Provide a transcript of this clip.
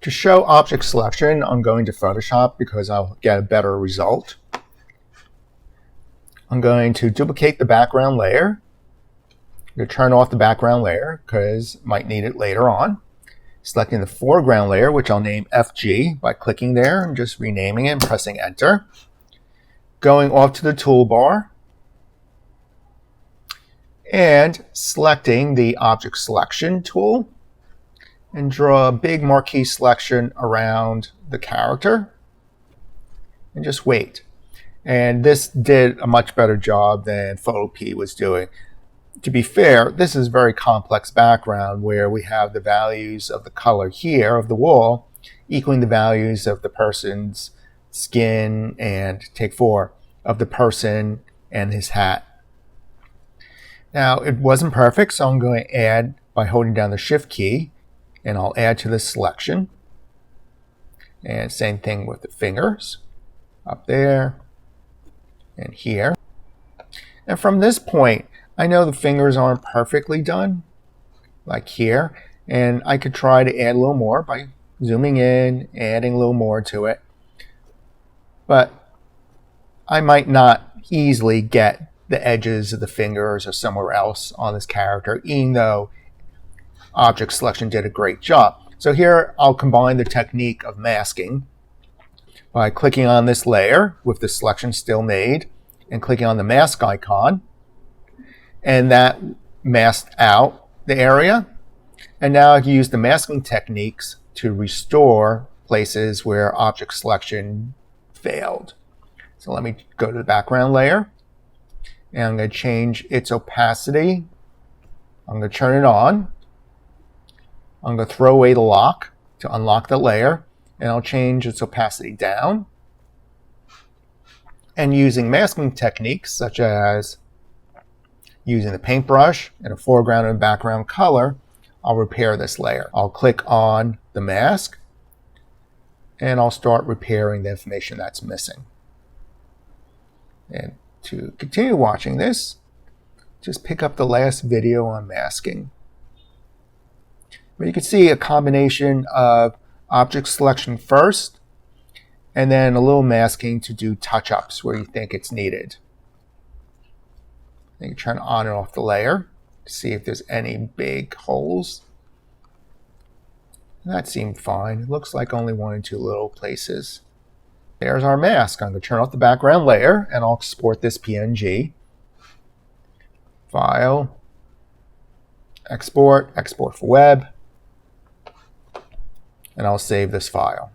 To show object selection, I'm going to Photoshop because I'll get a better result. I'm going to duplicate the background layer. I'm going to turn off the background layer because I might need it later on. Selecting the foreground layer, which I'll name FG by clicking there and just renaming it and pressing Enter. Going off to the toolbar and selecting the Object Selection tool and draw a big marquee selection around the character and just wait. And this did a much better job than Photopea was doing. To be fair, this is a very complex background where we have the values of the color here of the wall equaling the values of the person's skin and take 4 of the person and his hat. Now it wasn't perfect, so I'm going to add by holding down the Shift key, and I'll add to the selection. And same thing with the fingers up there and here. And from this point, I know the fingers aren't perfectly done, like here, and I could try to add a little more by zooming in, adding a little more to it. But I might not easily get the edges of the fingers or somewhere else on this character, even though Object Selection did a great job. So here I'll combine the technique of masking by clicking on this layer with the selection still made and clicking on the mask icon, and that masked out the area. And now I can use the masking techniques to restore places where Object Selection failed. So let me go to the background layer, and I'm going to change its opacity. I'm going to turn it on. I'm going to throw away the lock to unlock the layer, and I'll change its opacity down. And using masking techniques such as using the paintbrush and a foreground and background color, I'll repair this layer. I'll click on the mask, and I'll start repairing the information that's missing. And to continue watching this, just pick up the last video on masking. But you can see a combination of object selection first, and then a little masking to do touch-ups where you think it's needed. Then you turn on and off the layer to see if there's any big holes. And that seemed fine. It looks like only 1 or 2 little places. There's our mask. I'm going to turn off the background layer, and I'll export this PNG. File, export, export for web, and I'll save this file.